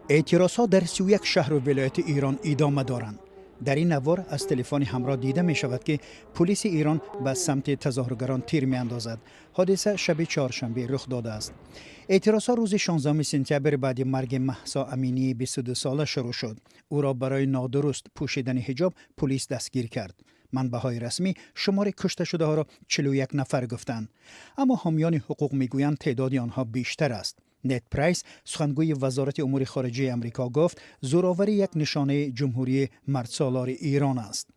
اعتراضها در 31 شهر و ولایت ایران ادامه دارند. در این نوار از تلفن همراه دیده می شود که پلیس ایران به سمت تظاهرگران تیر می اندازد. حادثه شب چهارشنبه رخ داده است. اعتراضها روز 16 سپتامبر بعد مرگ مهسا امینی 22 ساله شروع شد. او را برای نادرست پوشیدن حجاب پلیس دستگیر کرد. منبع‌های رسمی شمار کشته شده ها را 41 نفر گفتند، اما حامیان حقوق میگویند تعداد آنها بیشتر است. نت پرایس سخنگوی وزارت امور خارجه آمریکا گفت زوراوری یک نشانه جمهوری مردسالار ایران است.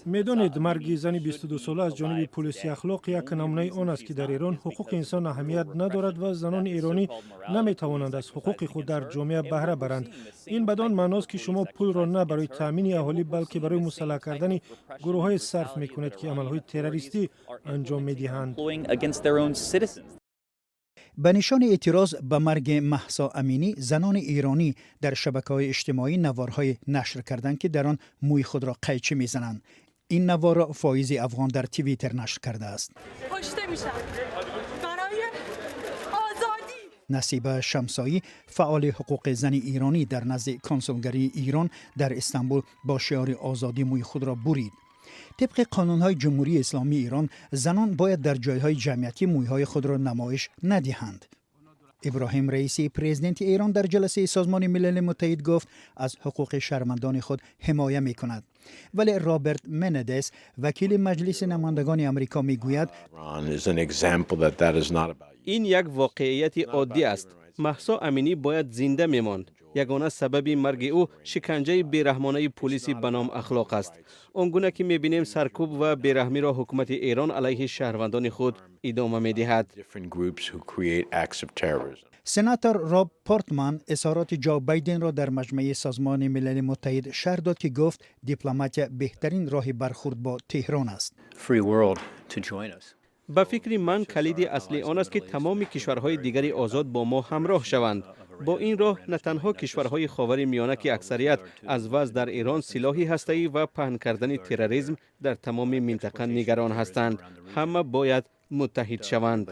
میدانید مرگ زن 22 ساله از جانب پلیس اخلاق یک نمونه آن است که در ایران حقوق انسان اهمیت ندارد و زنان ایرانی نمی توانند از حقوق خود در جامعه بهره برند. این بدان معناست که شما پول را نه برای تامین اهالی بلکه برای مسلح کردن گروه های صرف می کنید که عملهای تروریستی انجام می دهند. به نشان اعتراض به مرگ مهسا امینی، زنان ایرانی در شبکه‌های اجتماعی نوارهای نشر کردند که در آن موی خود را قیچی می‌زنند. این نوار را فایز افغان در توییتر نشر کرده است. کشته میشن برای آزادی. نصیبه شمسایی فعال حقوق زن ایرانی در نزد کنسولگری ایران در استانبول با شعار آزادی موی خود را برید. طبق قانون‌های جمهوری اسلامی ایران زنان باید در جایهای جمعیتی مویهای خود را نمایش ندهند. ابراهیم رئیسی پرزیدنت ایران در جلسه سازمان ملل متحد گفت از حقوق شهروندان خود حمایت می‌کند. ولی رابرت مندس وکیل مجلس نمایندگان آمریکا میگوید این یک واقعیت عادی است. مهسا امینی باید زنده میماند. یگانه سبب مرگ او شکنجه بیرحمانه پلیس به نام اخلاق است. آنگونه که می‌بینیم سرکوب و بیرحمی را حکومت ایران علیه شهروندان خود ادامه می‌دهد. سناتور راب پورتمن اظهارات جو بایدن را در مجمع سازمان ملل متحد شرح داد که گفت دیپلماتیا بهترین راه برخورد با تهران است. به فکر من کلید اصلی آن است که تمام کشورهای دیگری آزاد با ما همراه شوند. با این راه نه تنها کشورهای خاور میانه که اکثریت از وضع در ایران سلاح هسته‌ای و پهن کردن تروریسم در تمام منطقه نگران هستند، همه باید متحد شوند.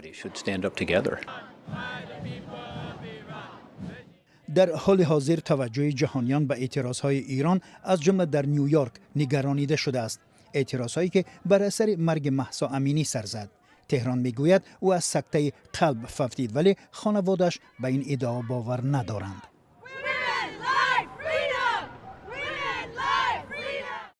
در حال حاضر توجه جهانیان به اعتراضهای ایران از جمله در نیویورک نگرانیده شده است. اعتراضهایی که بر اثر مرگ مهسا امینی سر زد. تهران میگوید او از سکته قلب فوتید ولی خانواده‌اش به این ادعا باور ندارند.